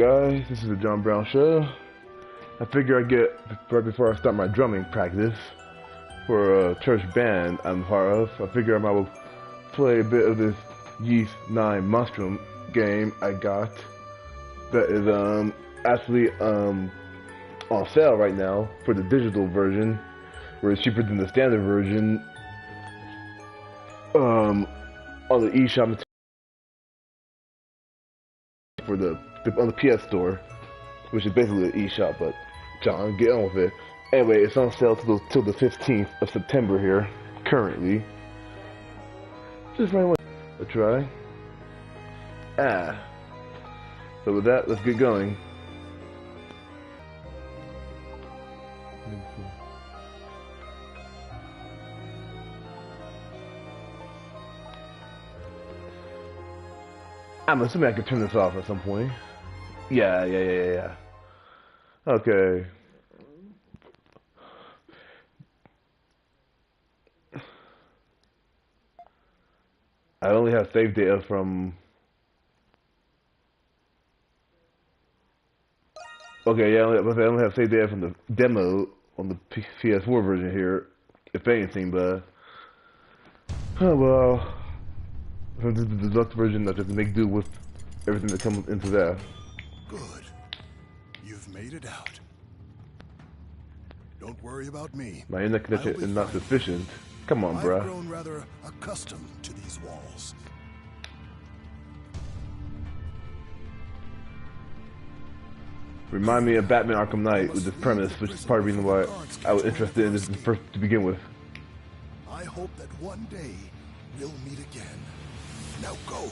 Guys, this is the John Brown Show. I figure I'd get, right before I start my drumming practice for a church band I'm part of, I figure I might well play a bit of this Yeast 9 Monstrum game I got that is actually on sale right now for the digital version, where it's cheaper than the standard version on the eShop for on the PS Store, which is basically the eShop, but John, get on with it. Anyway, it's on sale till the 15th of September here, currently. Just right a try. So with that, let's get going. I'm assuming I can turn this off at some point. Yeah. Okay. I only have save data from... Okay, yeah, I only have save data from the demo on the PS4 version here, if anything, but... Oh well... This is the deluxe version, I just make do with everything that comes into that. Good. You've made it out. Don't worry about me. My internet connection is not sufficient. Come on, bruh. I've grown rather accustomed to these walls. Remind me of Batman Arkham Knight with this premise, which is part of the reason why I was interested in this first to begin with. I hope that one day we'll meet again. Now go.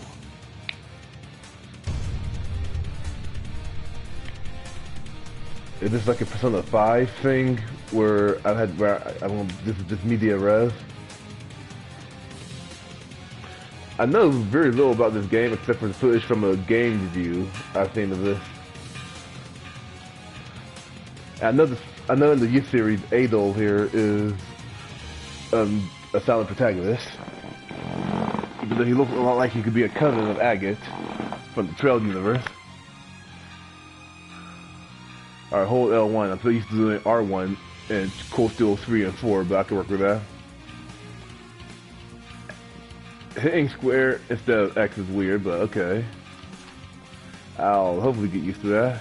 Is this like a Persona 5 thing where I want this is just media res? I know very little about this game except for the footage from a game review I've seen of this. I know in the youth series, Adol here is a silent protagonist. Even though he looks a lot like he could be a cousin of Agate from the Trail universe. Alright, hold L1. I'm so used to doing R1 and Cold Steel 3 and 4, but I can work with that. Hitting square instead of X is weird, but okay. I'll hopefully get used to that.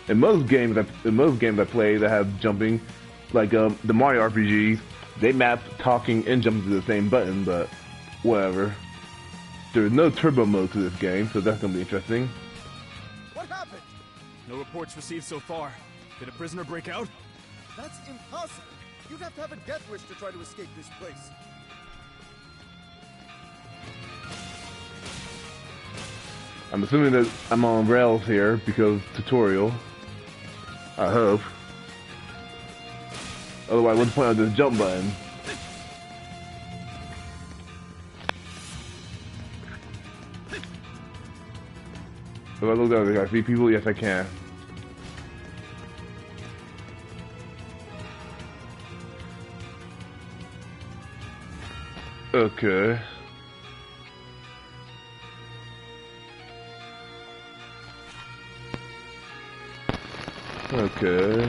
In most games I play that have jumping, like the Mario RPGs, they map talking and jumping to the same button, but whatever. There's no turbo mode to this game, so that's gonna be interesting. What happened? No reports received so far. Did a prisoner break out? That's impossible. You'd have to have a death wish to try to escape this place. I'm assuming that I'm on rails here because tutorial. I hope. Otherwise, what's the point of this jump button? If I look down, can I see people? Yes, I can. Okay. Okay.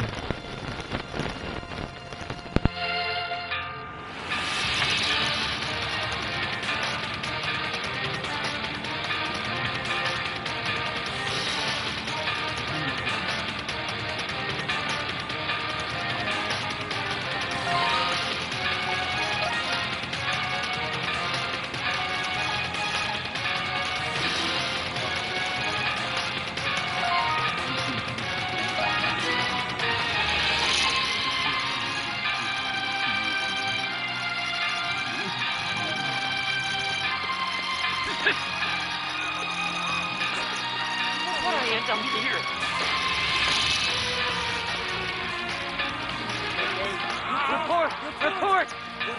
Report!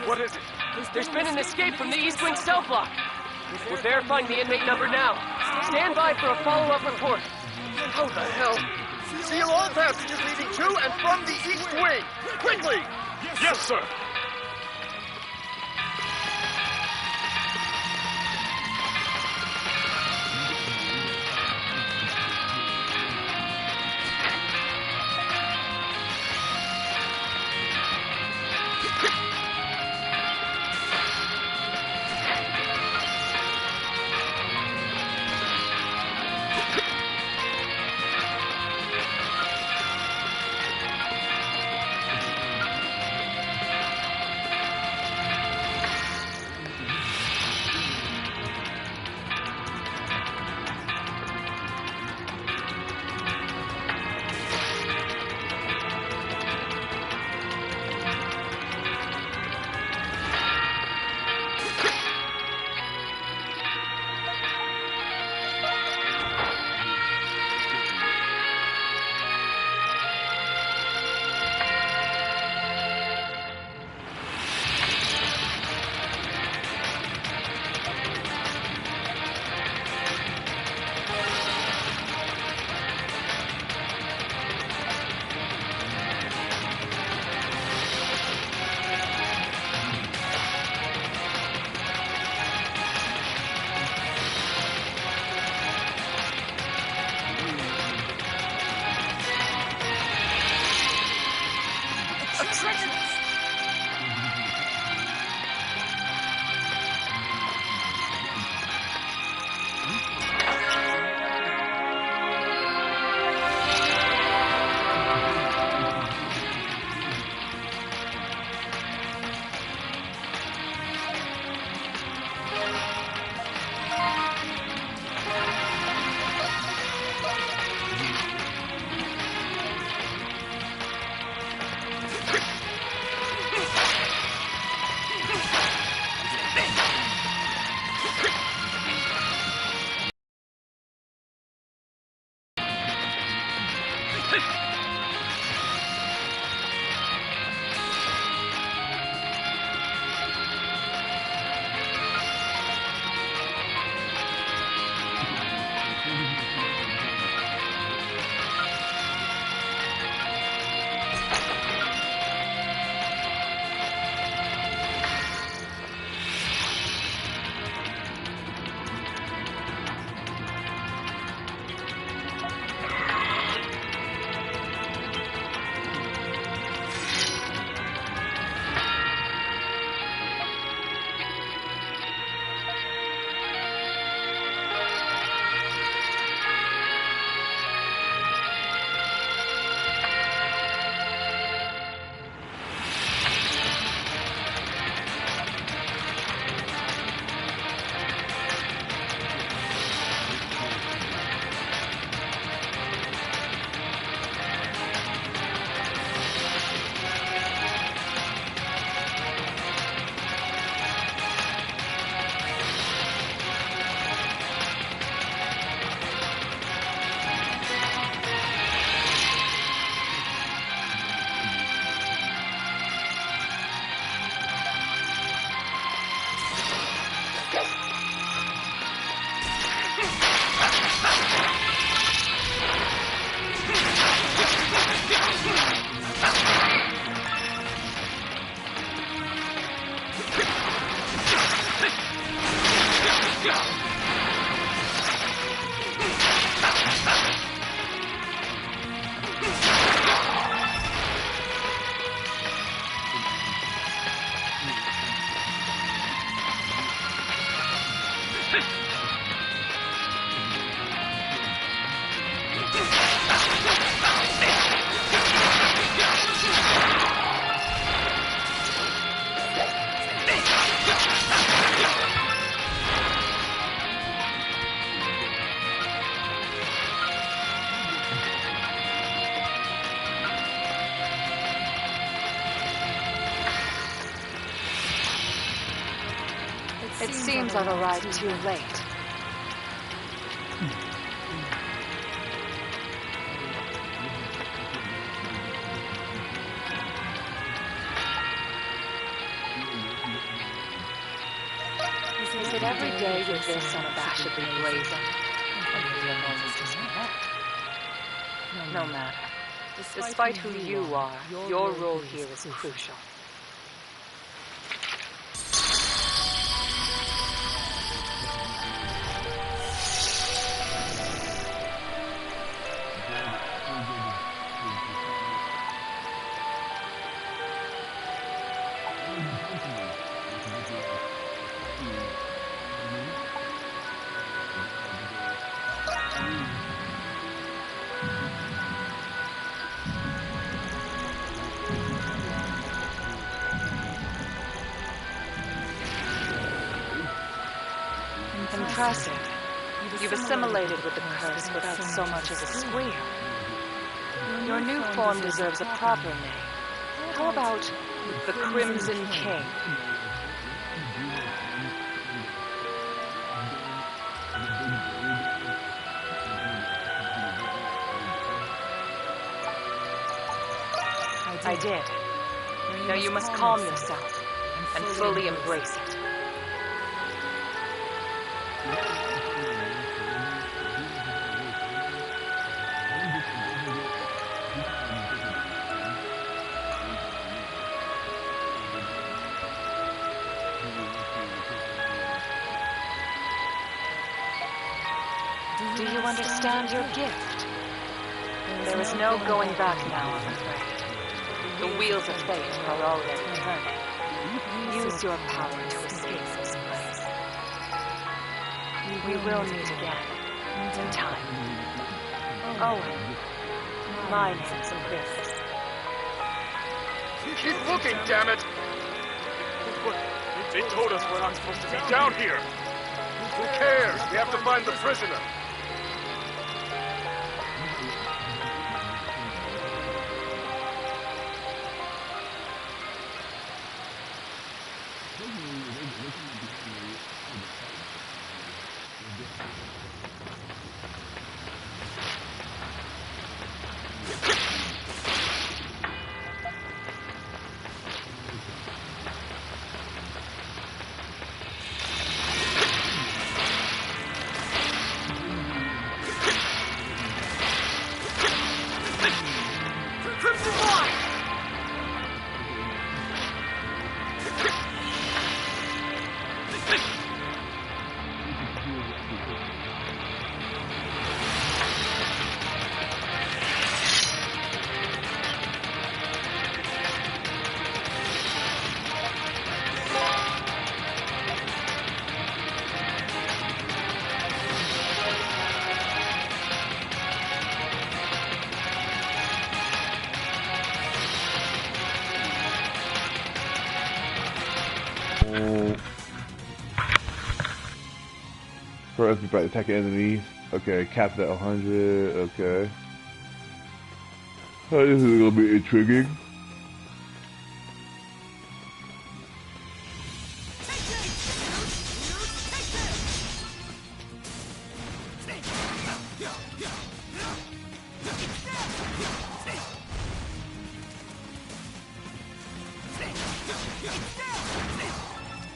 What is it? There's been an escape from the East Wing cell block. We're verifying the inmate number now. Stand by for a follow-up report. How the hell? Seal all passages leading to and from the East Wing! Quickly! Yes, sir! It seems I've arrived too late. Is it every day with this unabashedly brazen? And maybe I'm only just met? No matter. Despite who you are, your role here is crucial. Impressive. You've assimilated with the curse without so much as a squeal. Your new form deserves a proper name. How about the Crimson King? I did. Now you must calm yourself and fully embrace it. Do you understand your gift? There is no going back now, I'm afraid. The wheels of fate are already turning. Use your power to escape this place. We will meet again, in time. Owen, my name's Chris. Keep looking, damn it! They told us we're not supposed to be down here. Who cares? We have to find the prisoner. First, by attacking enemies. Okay, capped at 100. Okay. Oh, this is gonna be intriguing.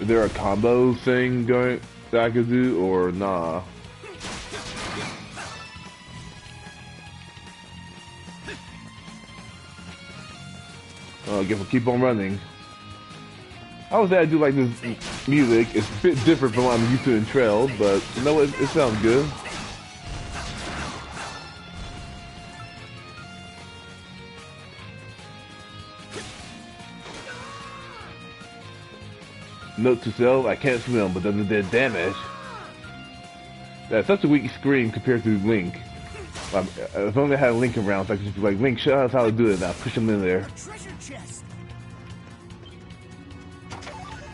Is there a combo thing going that I could do, or nah? I guess we'll keep on running. I would say I do like this music. It's a bit different from what I'm used to in Trails, but you know what? It sounds good. Note to self, I can't swim, but doesn't do damage. That's such a weak scream compared to Link. If only I had Link around, so I could just be like, Link, show us how to do it now. Push him in there.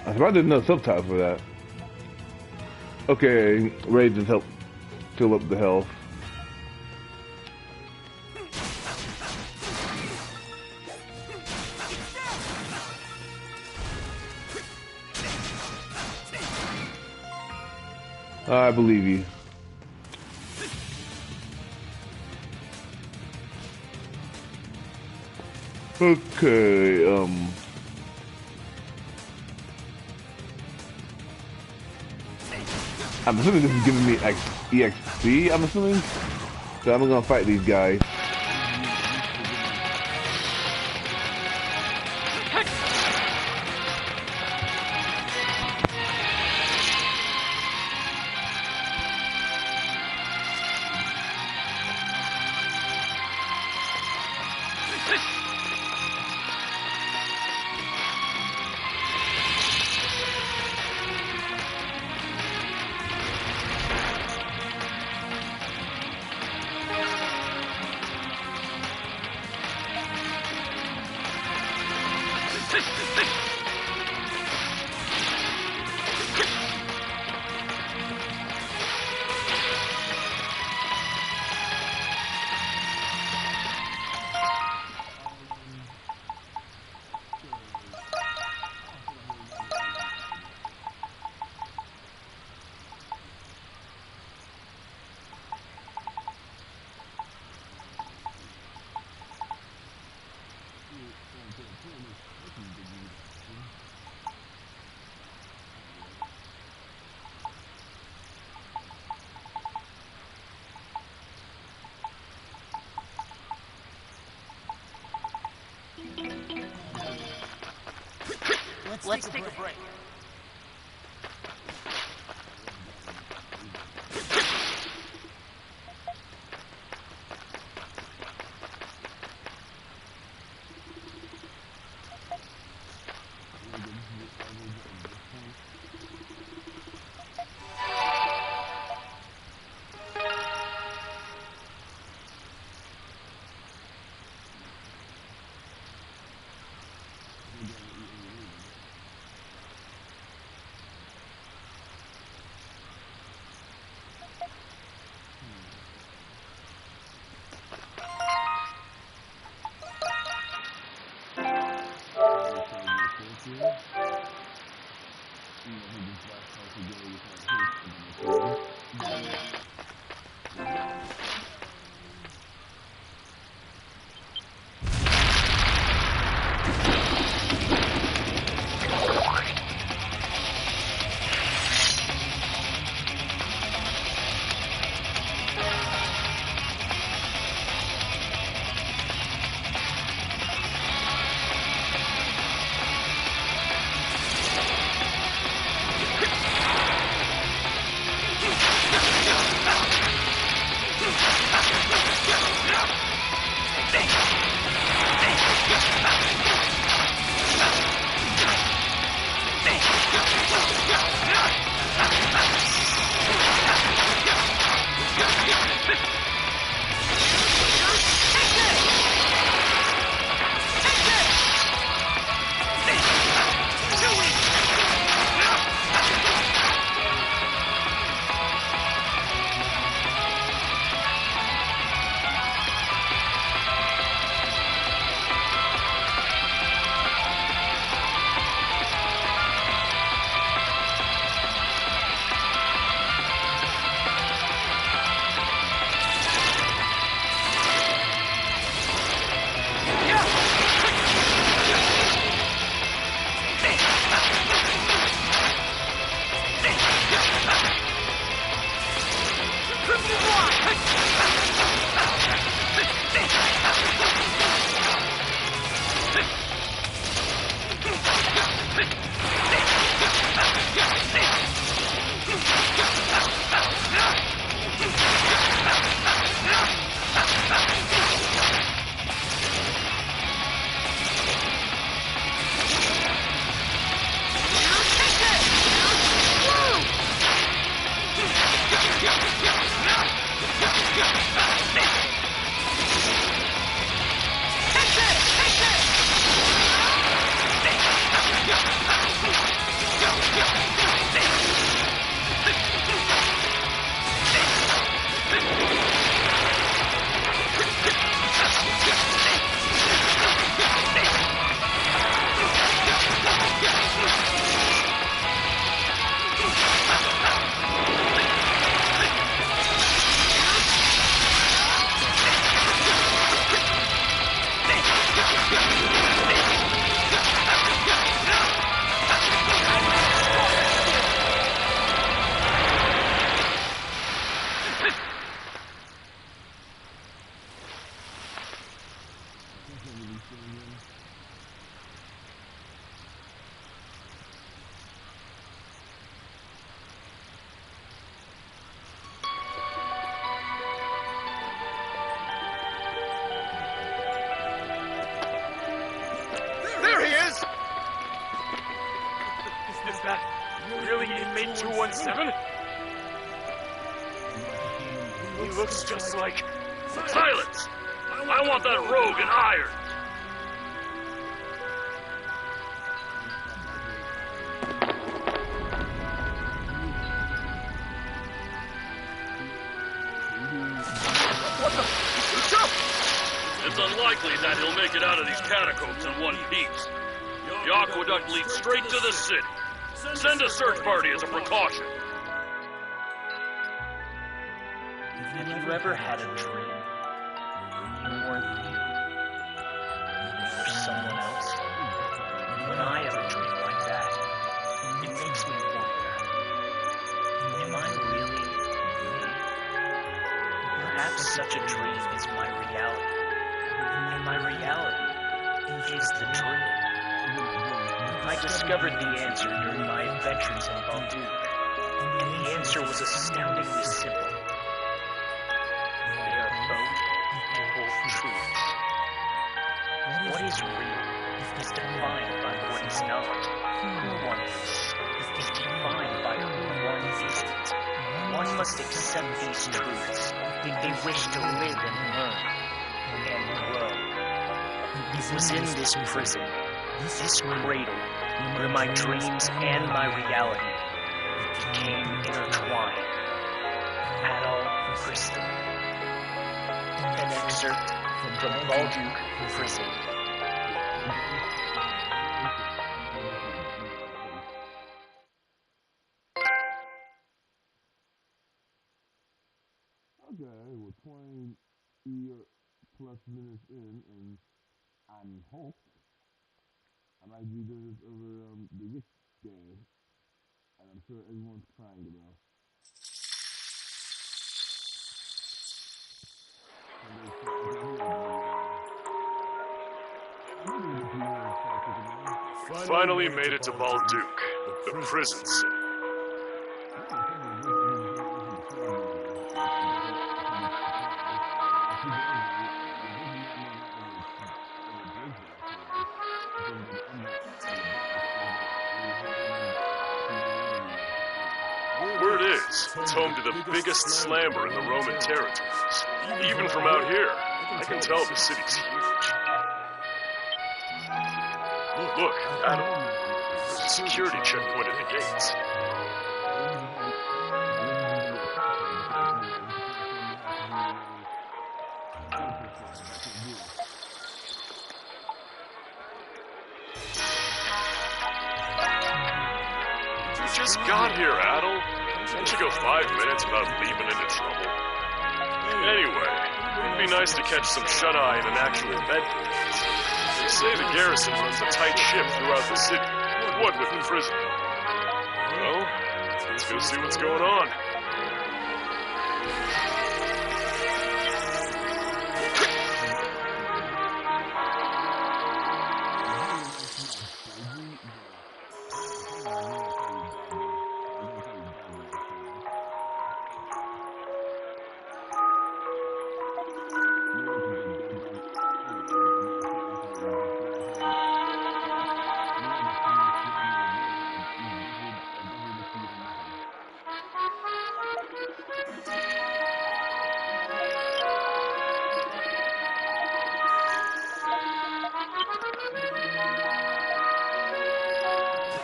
I probably didn't know subtitles for that. Okay, Ray just help fill up the health. I believe you. Okay, I'm assuming this is giving me EXP, I'm assuming? So I'm gonna fight these guys. Let's take a break. There he is! Is that really inmate 217? He looks just like... Silence! I want that rogue in irons! What the? He's up! It's unlikely that he'll make it out of these catacombs in one piece. The aqueduct leads straight to the city. Send a search party as a precaution. Have you ever had a dream? You weren't you. You were someone else. When I have a dream like that, it makes me wonder, am I really me? Perhaps such a dream is my reality, and my reality is the dream. I discovered the answer during my adventures in Baldur, and the answer was astoundingly simple. They are both equal truths. What is real is defined by what is not. Who one is defined by who one isn't. One must accept these truths if they wish to live and learn and grow. It was in this prison, this cradle, where my dreams and my reality became intertwined. Adol Christie. An excerpt from Baldur Prison. Okay, we're 20 plus minutes in, and I'm hooked. I might be doing this over the weekday, and I'm sure everyone's trying to know. Finally made it to Baldur, the prison city. Word is, it's home to the biggest slammer in the Roman territories. Even from out here, I can tell the city's huge. Look, Adam, there's a security checkpoint at the gates. You just got here, Adel. Can't you go 5 minutes without leaving into trouble? Anyway, it'd be nice to catch some shut-eye in an actual bed. They say the garrison runs a tight ship throughout the city. What with the prison? Well, let's go see what's going on.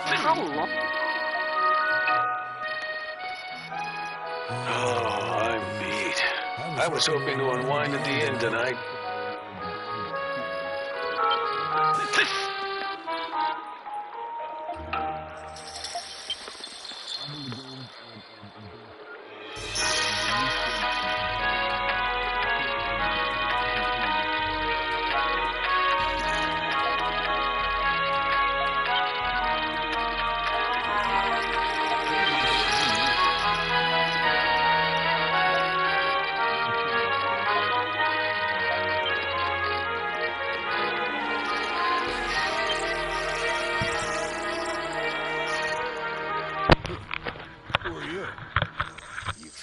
How long? Oh, I'm beat. I was hoping to unwind at the inn tonight.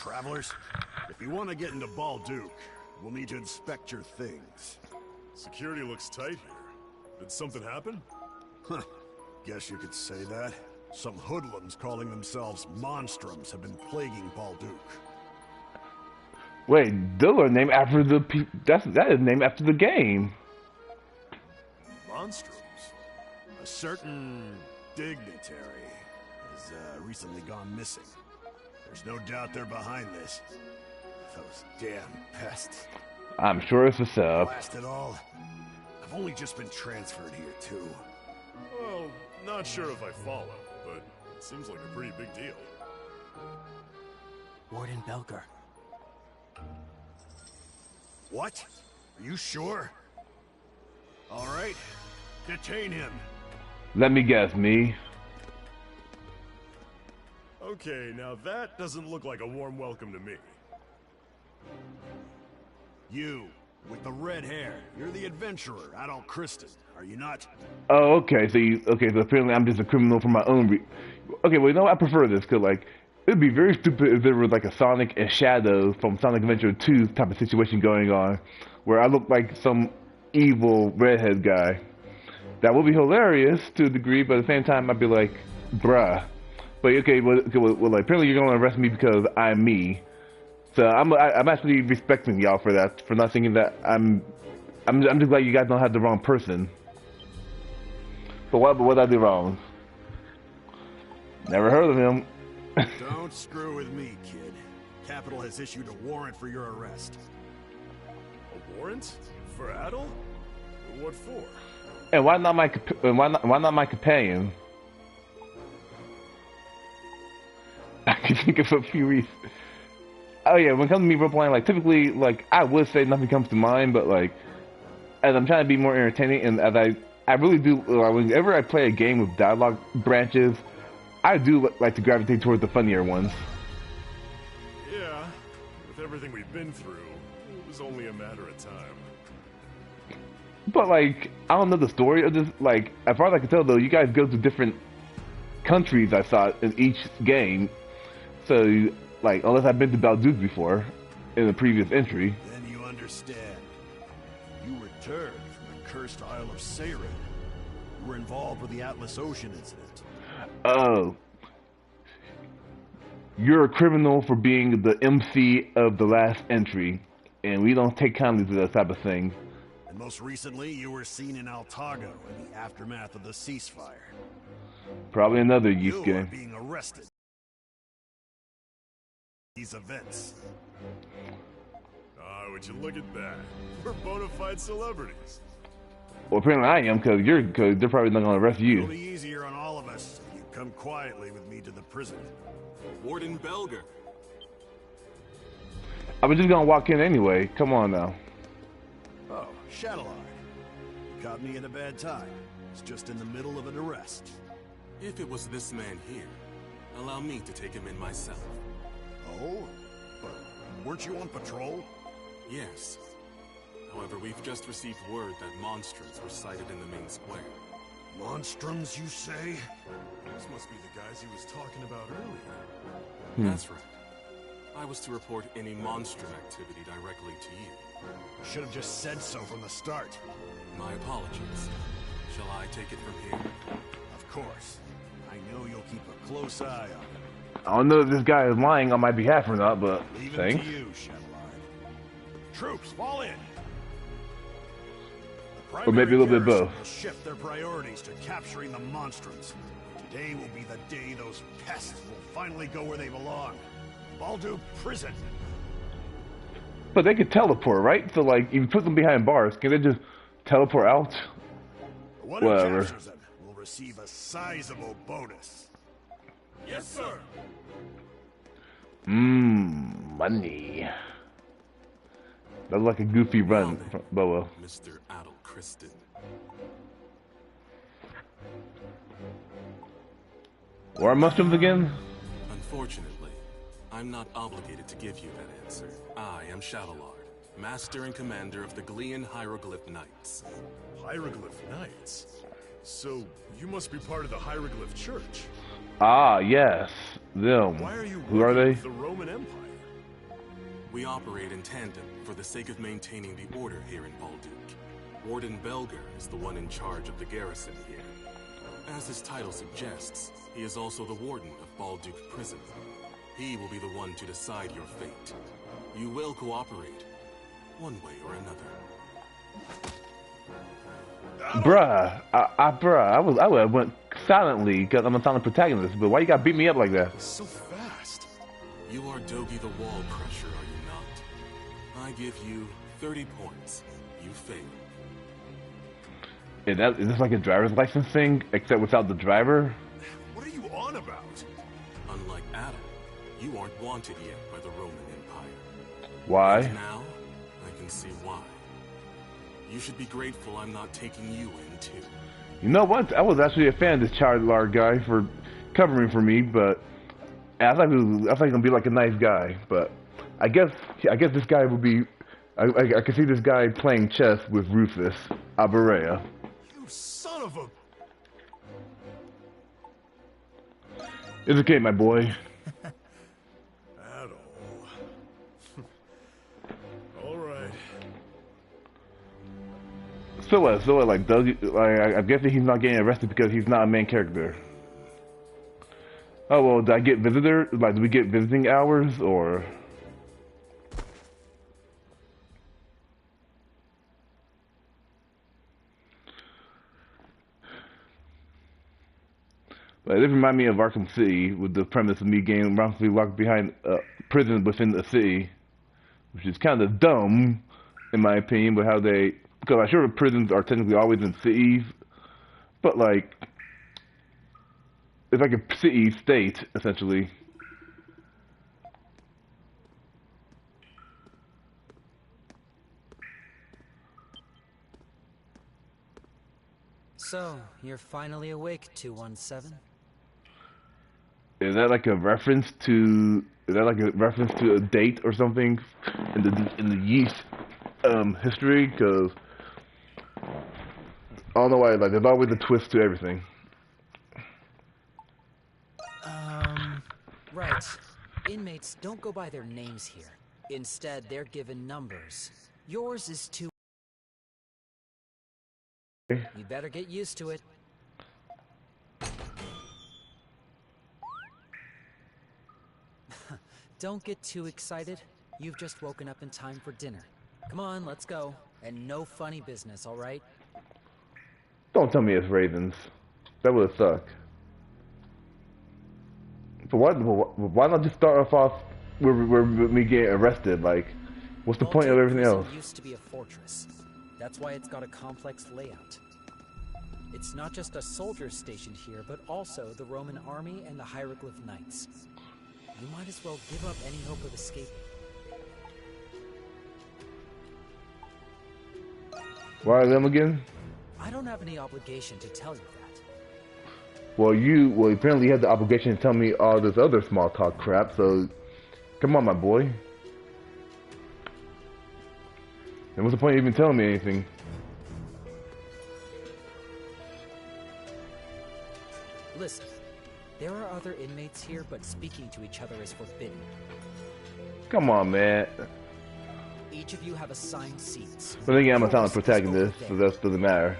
Travelers, if you want to get into Balduke, we'll need to inspect your things. Security looks tight here. Did something happen? Huh. Guess you could say that. Some hoodlums calling themselves monstrums have been plaguing Balduke. Wait, those are named after the that is named after the game. Monstrums? A certain dignitary has recently gone missing. There's no doubt they're behind this. Those damn pests. I'm sure it's a sub. Blast it all. I've only just been transferred here, too. Well, not sure if I follow, but it seems like a pretty big deal. Warden Belger. What? Are you sure? All right. Detain him. Let me guess, me. Okay, now that doesn't look like a warm welcome to me. You, with the red hair, you're the adventurer, Adol Kristen, are you not? Oh, okay. So apparently I'm just a criminal for my own. Okay, well, you know what? I prefer this because like it'd be very stupid if there was like a Sonic and Shadow from Sonic Adventure 2 type of situation going on, where I look like some evil redhead guy. That would be hilarious to a degree, but at the same time I'd be like, bruh. But okay, well, like, apparently you're gonna arrest me because I'm me. So I'm actually respecting y'all for that, for not thinking that I'm just glad you guys don't have the wrong person. But what did I do wrong? Never heard of him. Don't screw with me, kid. Capital has issued a warrant for your arrest. A warrant? For Adol? What for? And why not my companion? I can think of a few reasons. Oh yeah, when it comes to me role-playing, like typically, like I would say nothing comes to mind, but like as I'm trying to be more entertaining, and as I really do, whenever I play a game with dialogue branches, I do like to gravitate towards the funnier ones. Yeah, with everything we've been through, it was only a matter of time. But like, I don't know the story of this. Like, as far as I can tell, though, you guys go to different countries. I saw in each game. So, like, unless I've been to Balduke before, in the previous entry. Then you understand. You returned from the cursed Isle of Seiren. You were involved with the Atlas Ocean incident. Oh. You're a criminal for being the MC of the last entry, and we don't take kindly to that type of thing. And most recently, you were seen in Altago in the aftermath of the ceasefire. Probably another youth game. You are being arrested. These events. Ah, would you look at that? We're bona fide celebrities. Well, apparently I am, because they're probably not going to arrest you. It'll be easier on all of us if you come quietly with me to the prison. Warden Belger. I was just going to walk in anyway. Come on now. Oh, Shadowlard. You caught me at a bad time. It's just in the middle of an arrest. If it was this man here, allow me to take him in myself. Oh? But weren't you on patrol? Yes. However, we've just received word that monstrums were sighted in the main square. Monstrums, you say? Those must be the guys he was talking about earlier. That's right. I was to report any monstrum activity directly to you. Should have just said so from the start. My apologies. Shall I take it from here? Of course. I know you'll keep a close eye on him. I don't know if this guy is lying on my behalf or not, but Leave it thanks. to you, Shadowlard. Troops, fall in! Or maybe a little bit both. Will shift their priorities to capturing the monstrums. Today will be the day those pests will finally go where they belong. Balduke Prison. But they could teleport, right? So like, if you put them behind bars, can they just teleport out? The one who captures them will receive a sizable bonus. Yes, sir. Money. That was like a goofy run from Boa. Mr. Adel Kristen. Where are mushrooms again? Unfortunately, I'm not obligated to give you that answer. I am Shadowlord, Master and Commander of the Glean Hieroglyph Knights. Hieroglyph Knights? So, you must be part of the Hieroglyph Church. Ah, yes. Them. Why are you Who are they? with the Roman Empire? We operate in tandem for the sake of maintaining the order here in Balduke. Warden Belger is the one in charge of the garrison here. As his title suggests, he is also the warden of Balduke Prison. He will be the one to decide your fate. You will cooperate, one way or another. Bruh, I would have went silently because I'm a silent protagonist. But why you gotta beat me up like that? So fast. You are Dogi the Wall Crusher, are you not? I give you 30 points. You fail. Is this like a driver's license thing, except without the driver? What are you on about? Unlike Adam, you aren't wanted yet by the Roman Empire. Why? And now, I can see why. You should be grateful I'm not taking you in too. You know what? I was actually a fan of this Chardlar guy for covering for me, but I thought he was gonna be like a nice guy. But I guess this guy would be. I could see this guy playing chess with Rufus Abarea. You son of a... It's okay, my boy. Adel. All right. So like Doug, like I'm guessing he's not getting arrested because he's not a main character. Oh well, did I get visitor? Like, do we get visiting hours or? Like, this reminds me of Arkham City with the premise of me getting wrongfully locked behind a prison within the city, which is kind of dumb, in my opinion. But how they, because I'm sure prisons are technically always in cities, but like it's like a city state essentially. So, you're finally awake, 217? Is that like a reference to? Is that like a reference to a date or something in the Yeast history? Because I don't know why. Like, there's always a twist to everything. Right. Inmates don't go by their names here. Instead, they're given numbers. Yours is 2. You better get used to it. Don't get too excited. You've just woken up in time for dinner. Come on, let's go. And no funny business, all right? Don't tell me it's Ravens. That would suck. But why not just start off where me get arrested? Like, what's the point of everything else? It used to be a fortress. That's why it's got a complex layout. It's not just a soldier stationed here, but also the Roman army and the Hieroglyph Knights. You might as well give up any hope of escaping. Why are them again? I don't have any obligation to tell you that. Well, apparently you have the obligation to tell me all this other small talk crap, so come on, my boy. And what's the point of even telling me anything? Listen, there are other inmates here, but speaking to each other is forbidden. Come on, man. Each of you have assigned seats. But again, I'm a silent protagonist, so that doesn't matter.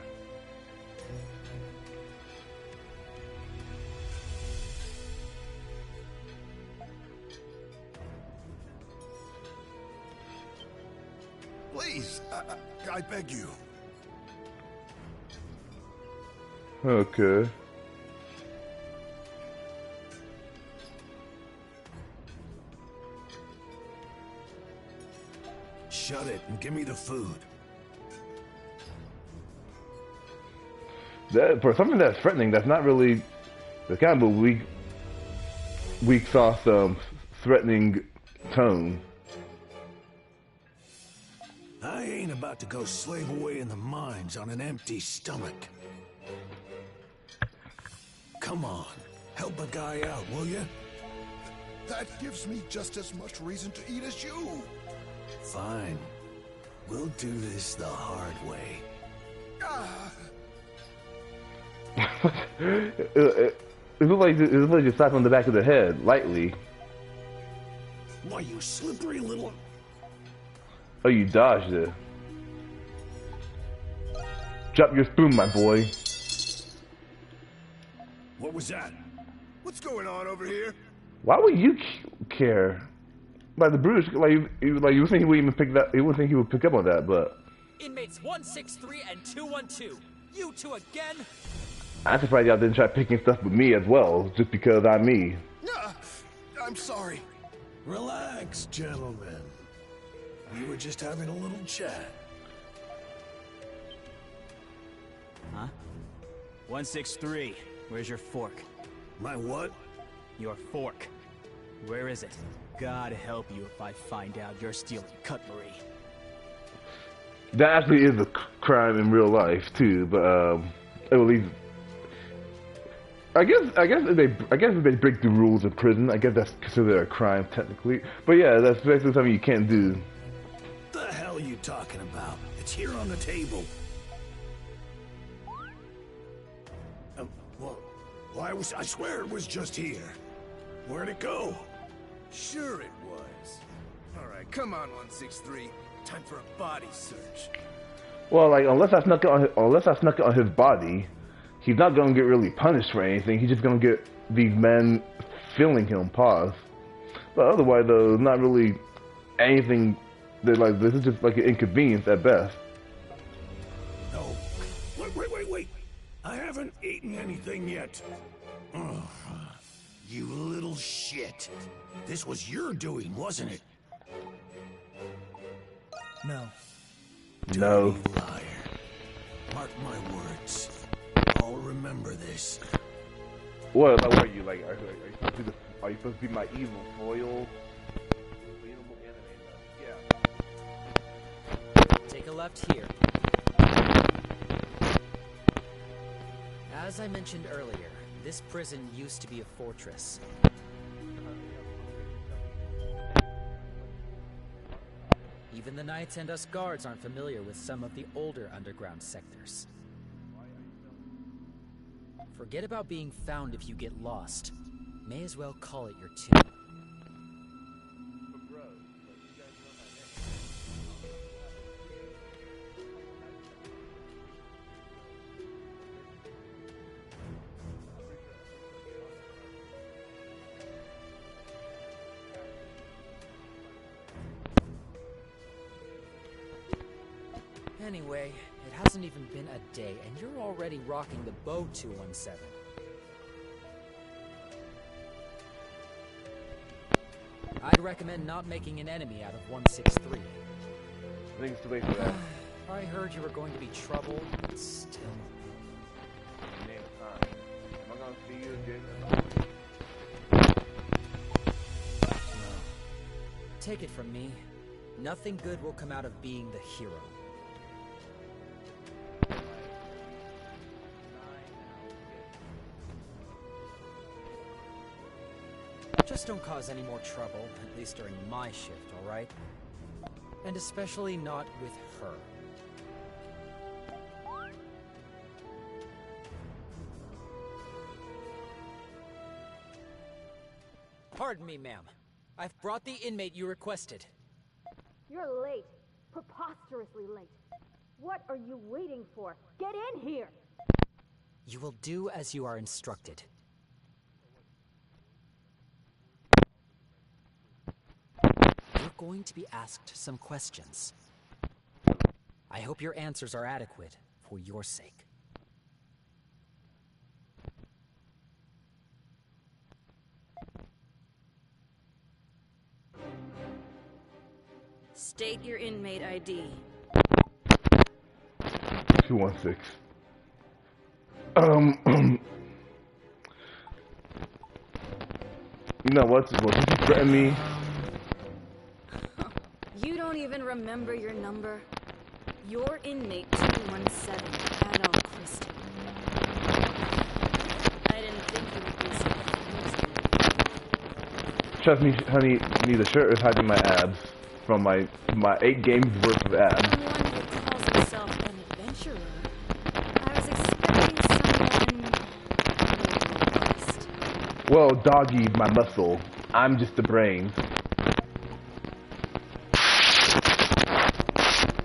Please, I beg you. shut it and give me the food. That, for something that's threatening, that's not really the kind of a weak sauce, threatening tone. I ain't about to go slave away in the mines on an empty stomach. Come on, help a guy out, will you? That gives me just as much reason to eat as you. Fine. We'll do this the hard way. It looks like you slap on the back of the head, lightly. Why, you slippery little... Oh, you dodged it. Drop your spoon, my boy. What was that? What's going on over here? Why would you care? Like the Bruce, you would think he would even pick that. You would think he would pick up on that, but Inmates 163 and 212. You two again? I'm surprised y'all didn't try picking stuff with me as well, just because I'm me. I'm sorry. Relax, gentlemen. We were just having a little chat. Huh? 163. Where's your fork? My what? Your fork. Where is it? God help you if I find out you're stealing cutlery. That actually is a crime in real life too, but at least I guess if they break the rules of prison, I guess that's considered a crime technically. But yeah, that's basically something you can't do. The hell are you talking about? It's here on the table. Well, I swear it was just here. Where'd it go? Sure it was. All right, come on, 163. Time for a body search. Well, like unless I snuck it on his body, he's not gonna get really punished for anything. He's just gonna get these men feeling him. Pause. But otherwise, though, not really anything. That like this is just like an inconvenience at best. No. Wait. I haven't eaten anything yet. Ugh. You little shit. This was your doing, wasn't it? No. No. Dirty liar. Mark my words. I'll remember this. What are you like? Are you supposed to be my evil foil? Take a left here. As I mentioned earlier, this prison used to be a fortress. Even the Knights and us guards aren't familiar with some of the older underground sectors. Forget about being found if you get lost. May as well call it your tomb. Anyway, it hasn't even been a day, and you're already rocking the bow 217. I'd recommend not making an enemy out of 163. I think it's too late for that. I heard you were going to be trouble, but still. Name of time. Am I gonna see you again? No. Take it from me. Nothing good will come out of being the hero. Just don't cause any more trouble, at least during my shift, alright? And especially not with her. Pardon me, ma'am. I've brought the inmate you requested. You're late. Preposterously late. What are you waiting for? Get in here! You will do as you are instructed. You're going to be asked some questions. I hope your answers are adequate for your sake. State your inmate ID. 216. You know what? Well, since you threatened me. You don't even remember your number? You're inmate 217, Adult Christie. I didn't think you would be so confused. Trust me, honey, the shirt is hiding my abs from my 8 games worth of abs. Someone who calls himself an adventurer. I was expecting someone more robust. Well, doggy's my muscle. I'm just the brains.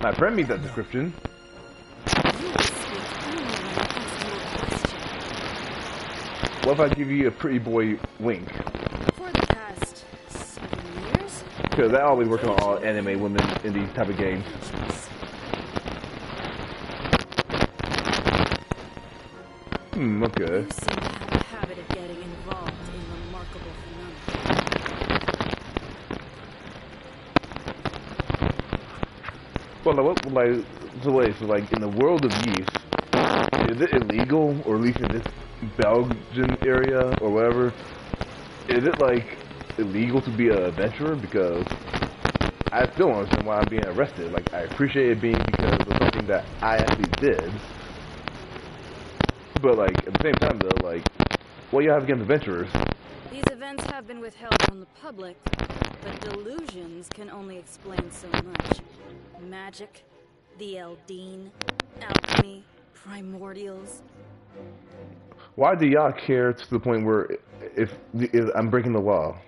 My friend meets that description. You will speak only when I ask you a question. What if I give you a pretty boy wink? For the past 7 years? Because I always work on all anime women in these type of games. Okay. You seem to have a habit of getting involved in remarkable phenomena. Well, so like in the world of yeast, is it illegal, or at least in this Belgian area or whatever, is it like illegal to be an adventurer? Because I still don't understand why I'm being arrested. Like, I appreciate it being because of something that I actually did, but like at the same time though, like, what do you have against adventurers? These events have been withheld from the public, but delusions can only explain so much. Magic, the Eldine, alchemy, primordials. Why do y'all care to the point where if I'm breaking the law?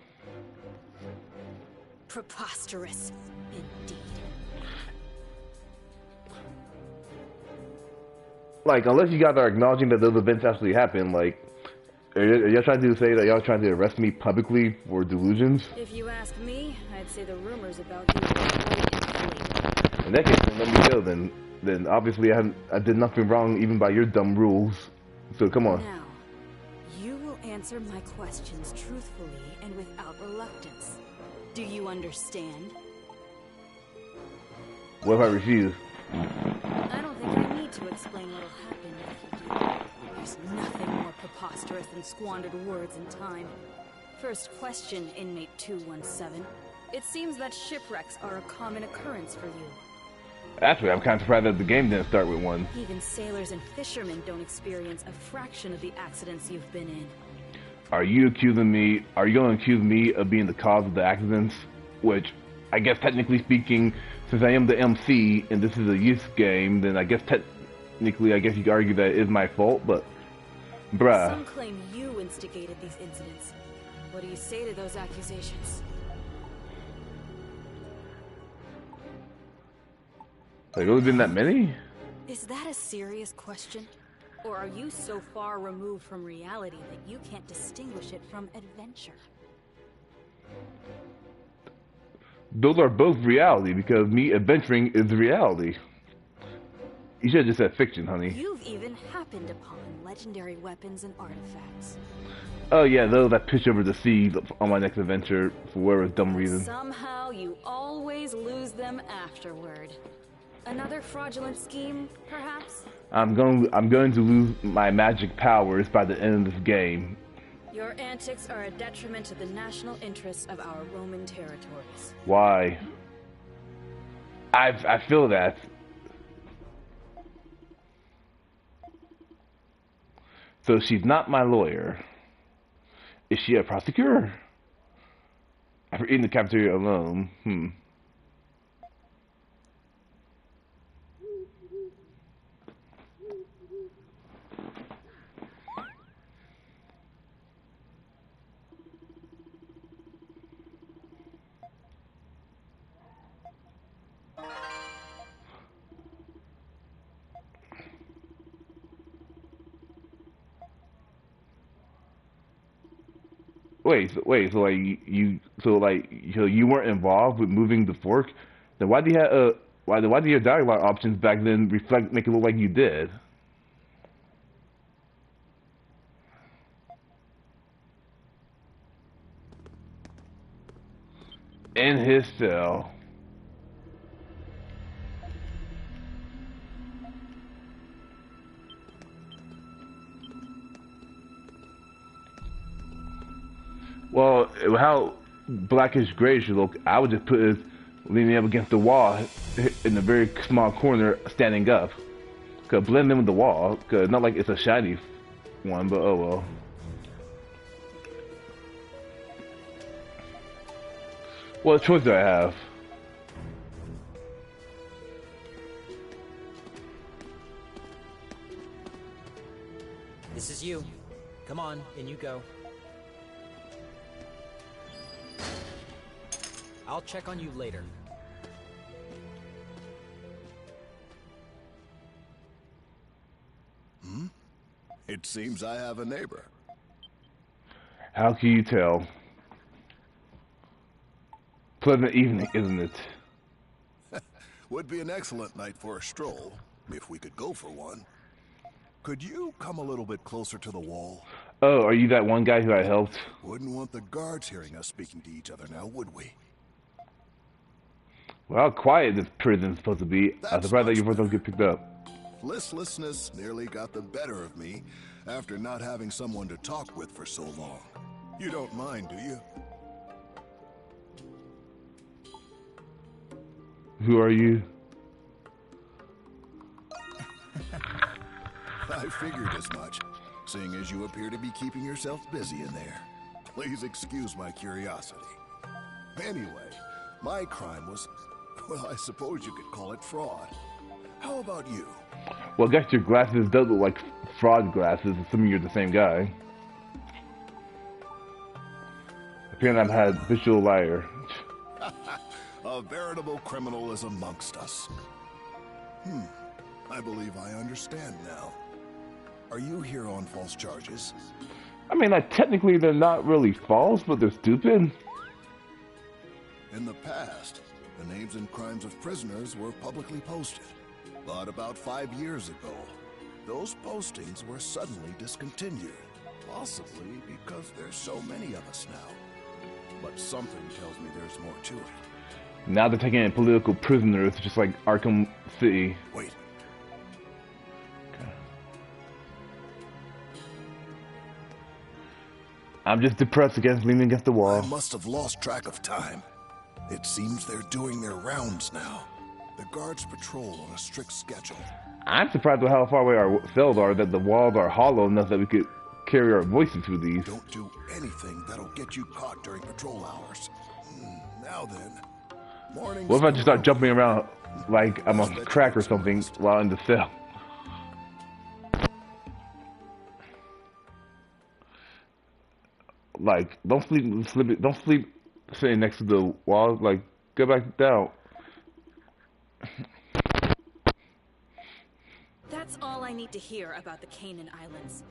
Preposterous, indeed. Like, unless you guys are acknowledging that those events actually happen, like, are y'all trying to say that y'all trying to arrest me publicly for delusions? If you ask me, I'd say the rumors about you are quite inflated. In that case, then let me go. Then obviously I did nothing wrong even by your dumb rules. So come on. Now, you will answer my questions truthfully and without reluctance. Do you understand? What if I refuse? I don't think I need to explain what'll happen if you do. There's nothing more preposterous than squandered words and time. First question, inmate 217. It seems that shipwrecks are a common occurrence for you. Actually, I'm kind of surprised that the game didn't start with one. Even sailors and fishermen don't experience a fraction of the accidents you've been in. Are you going to accuse me of being the cause of the accidents? Which, I guess technically speaking, since I am the MC and this is a youth game, then I guess technically, you could argue that it is my fault, but bruh. Some claim you instigated these incidents. What do you say to those accusations? Like, really been that many? Is that a serious question? Or are you so far removed from reality that you can't distinguish it from adventure? Those are both reality, because me adventuring is reality. You should have just said fiction, honey. You've even happened upon legendary weapons and artifacts. Oh yeah, those I pitch over the sea on my next adventure for whatever dumb reason. Somehow you always lose them afterward. Another fraudulent scheme, perhaps? I'm going to lose my magic powers by the end of this game. Your antics are a detriment to the national interests of our Roman territories. Why? I feel that. So she's not my lawyer. Is she a prosecutor? After eating the cafeteria alone, so you weren't involved with moving the fork? Then why do you have why do your dialogue options back then make it look like you did? In his cell. Well, how blackish grayish you look, I would just put it leaning up against the wall in a very small corner, standing up. Could blend in with the wall. Cause not like it's a shiny one, but oh well. What choice do I have? This is you. Come on, in you go. I'll check on you later. Hmm? It seems I have a neighbor. How can you tell? Pleasant evening, isn't it? Would be an excellent night for a stroll, if we could go for one. Could you come a little bit closer to the wall? Oh, are you that one guy who I helped? Wouldn't want the guards hearing us speaking to each other now, would we? Well, how quiet this prison's supposed to be. I'm surprised that your voice don't get picked up. Listlessness nearly got the better of me after not having someone to talk with for so long. You don't mind, do you? Who are you? I figured as much, seeing as you appear to be keeping yourself busy in there. Please excuse my curiosity. Anyway, my crime was, well, I suppose you could call it fraud. How about you? Well, I guess your glasses does look like fraud glasses, assuming you're the same guy. Apparently I've had visual liar. A veritable criminal is amongst us. I believe I understand now. Are you here on false charges? I mean, like, technically they're not really false, but they're stupid. In the past, the names and crimes of prisoners were publicly posted. But about 5 years ago, those postings were suddenly discontinued. Possibly because there's so many of us now. But something tells me there's more to it. Now they're taking in political prisoners, just like Arkham City. Wait. Okay. I'm just depressed leaning against the wall. I must have lost track of time. It seems they're doing their rounds now. The guards patrol on a strict schedule. I'm surprised with how far away our cells are, that the walls are hollow enough that we could carry our voices through these. Don't do anything that'll get you caught during patrol hours. Now then. Morning. What if I just start jumping around like I'm on crack or something while in the cell? Like, don't sleep sitting next to the wall. Like, go back down. That's all I need to hear about the Canaan Islands.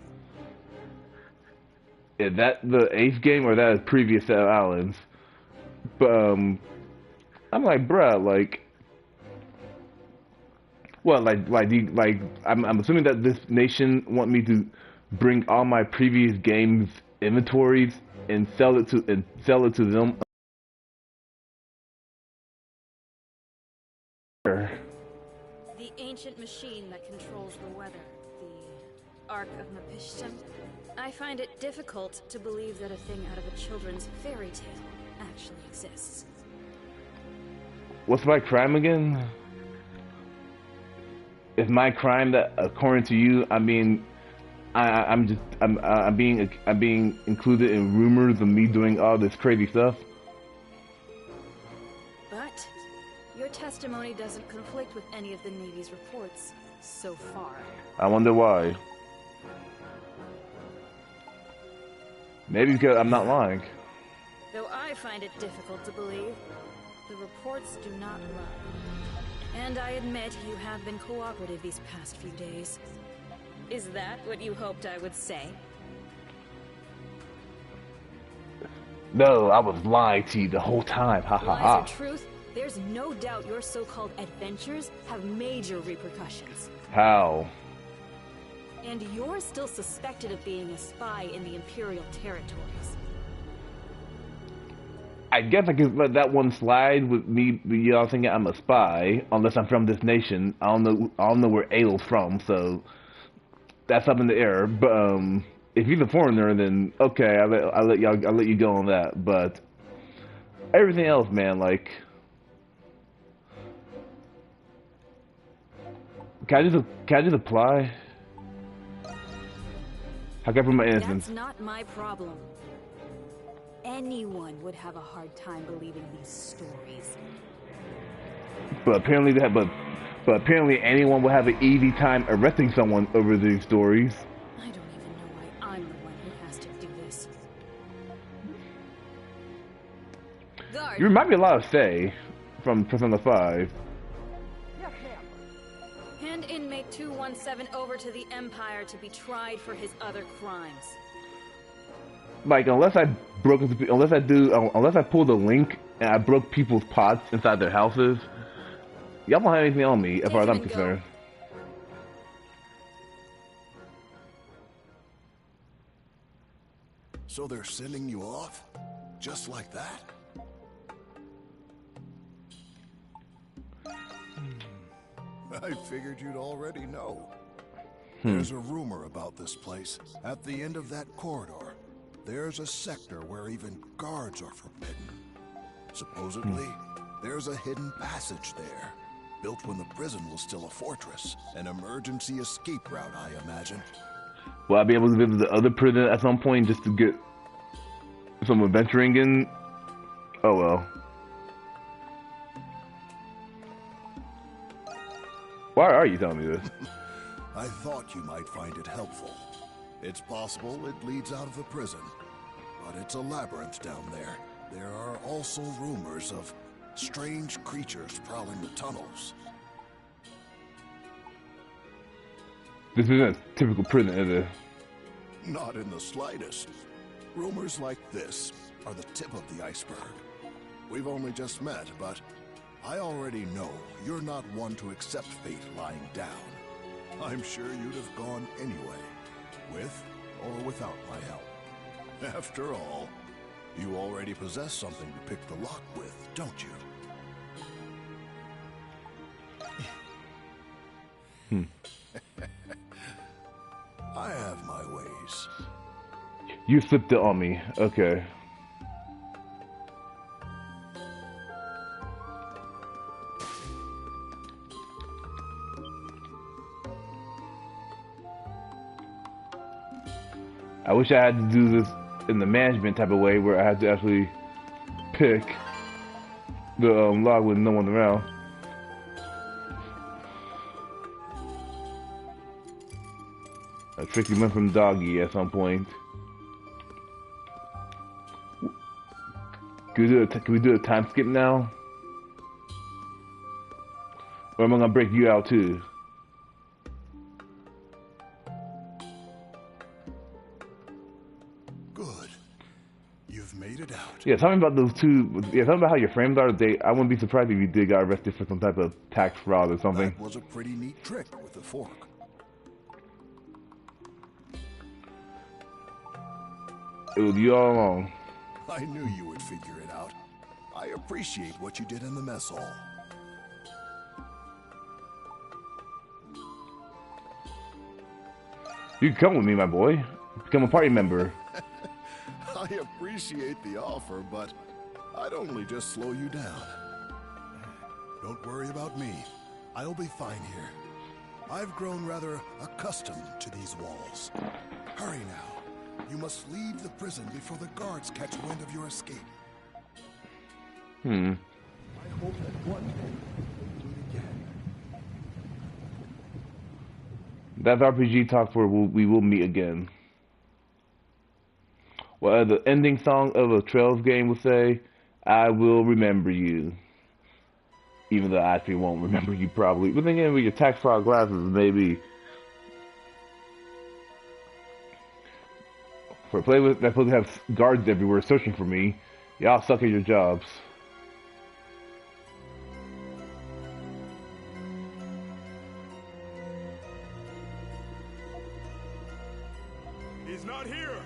Is that the 8th game or that is previous set of islands? But I'm like, bruh, like, what, I'm assuming that this nation want me to bring all my previous games inventories and sell it to them. The ancient machine that controls the weather, the Ark of Mepishtim. I find it difficult to believe that a thing out of a children's fairy tale actually exists. What's my crime again? Is my crime that, according to you, I'm being included in rumors of me doing all this crazy stuff? But your testimony doesn't conflict with any of the Navy's reports so far. I wonder why. Maybe because I'm not lying. Though I find it difficult to believe, the reports do not lie. And I admit you have been cooperative these past few days. Is that what you hoped I would say? No, I was lying to you the whole time. Ha ha ha. Lies or truth, there's no doubt your so-called adventures have major repercussions. How? And you're still suspected of being a spy in the Imperial territories. I guess I could let that one slide with me, y'all thinking I'm a spy, unless I'm from this nation. I don't know where Adel's from, so that's up in the air. But if he's a foreigner, then okay, I'll let you go on that. But everything else, man, like, can I just apply? How can I prove my innocence? That's not my problem. Anyone would have a hard time believing these stories. But apparently but apparently anyone will have an easy time arresting someone over these stories. I don't even know why I'm the one who has to do this. Guard. You remind me a lot of Faye from Persona 5. Yes, ma'am. Hand inmate 217 over to the Empire to be tried for his other crimes. Like, unless I pull the link and I broke people's pots inside their houses, y'all don't have anything on me as far as I'm concerned. So they're sending you off? Just like that? I figured you'd already know. There's a rumor about this place. At the end of that corridor, there's a sector where even guards are forbidden. Supposedly, there's a hidden passage there, built when the prison was still a fortress. An emergency escape route, I imagine. Will I be able to visit the other prison at some point just to get some adventuring in? Oh well. Why are you telling me this? I thought you might find it helpful. It's possible it leads out of the prison, but it's a labyrinth down there. There are also rumors of strange creatures prowling the tunnels. This isn't a typical prison, is it? Not in the slightest. Rumors like this are the tip of the iceberg. We've only just met, but I already know you're not one to accept fate lying down. I'm sure you'd have gone anyway, with or without my help. After all, you already possess something to pick the lock with, don't you? I have my ways. You flipped it on me. Okay. I wish I had to do this in the management type of way where I had to actually pick the log with no one around. A tricky one from Doggy at some point. Can we do a time skip now? Or am I gonna break you out too? Good. You've made it out. Yeah, tell me about those two. Yeah, tell me about how your frames are. I wouldn't be surprised if you did got arrested for some type of tax fraud or something. That was a pretty neat trick with the fork. It was you all along. I knew you would figure it out. I appreciate what you did in the mess hall. You can come with me, my boy. Become a party member. I appreciate the offer, but I'd only just slow you down. Don't worry about me. I'll be fine here. I've grown rather accustomed to these walls. Hurry now. You must leave the prison before the guards catch wind of your escape. I hope that one day we'll do it again. That's RPG talk for we will meet again. Well, the ending song of a Trails game will say, I will remember you. Even though I actually won't remember you probably. But then again, with your tax fraud glasses, maybe. For a place that's supposed to have guards everywhere searching for me, y'all suck at your jobs. He's not here.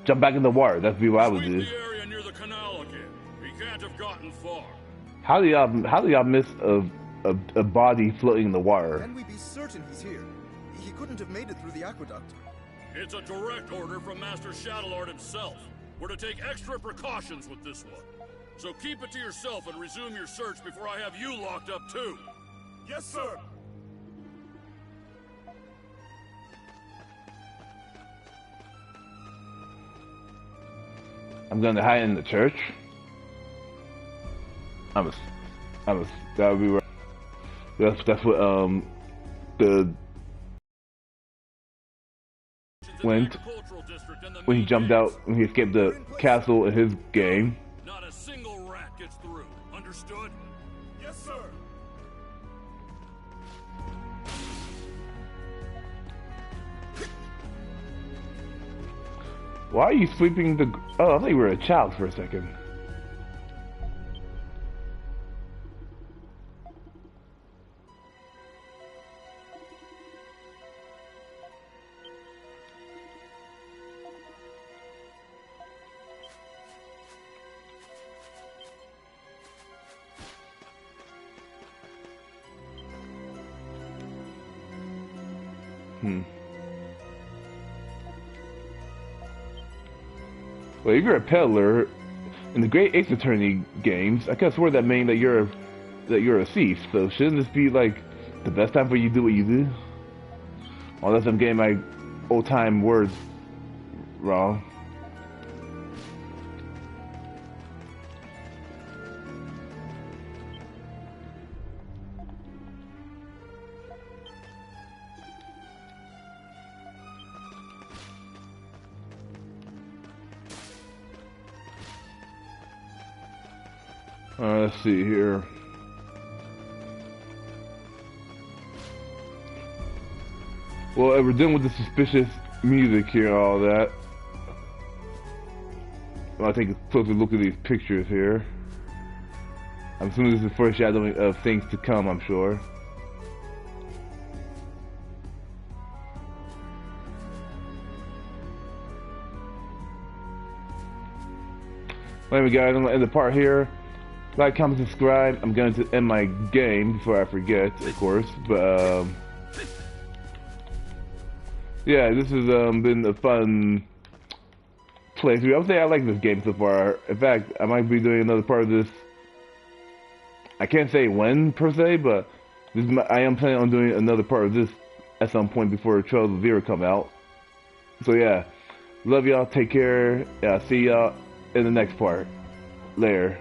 Jump back in the water. That's what I would do. The area near the canal again. He can't have gotten far. How do y'all miss a body floating in the water. Can we be certain he's here? He couldn't have made it through the aqueduct. It's a direct order from Master Shadowlord himself. We're to take extra precautions with this one. So keep it to yourself and resume your search before I have you locked up too. Yes, sir. I'm going to hide in the church. That would be right. That's what the went when he jumped out when he escaped the castle in his game. Not a single rat gets through. Understood? Yes, sir. Why are you sweeping the? Oh, I thought you were a child for a second. Well, if you're a peddler in the Great Ace Attorney games, I could have swore that meant that you're a thief. So shouldn't this be like the best time for you to do what you do? Unless I'm getting my old time words wrong. Let's see here. Well, we're done with the suspicious music here and all that. I'll take a closer look at these pictures here. I'm assuming this is foreshadowing of things to come, I'm sure. Anyway, guys, I'm gonna end the part here. Like, comment, subscribe. I'm going to end my game before I forget, of course. But yeah, this has been a fun playthrough. I would say I like this game so far. In fact, I might be doing another part of this. I can't say when per se, but I am planning on doing another part of this at some point before Trails of Vera come out. So yeah, love y'all. Take care. Yeah, see y'all in the next part. Later.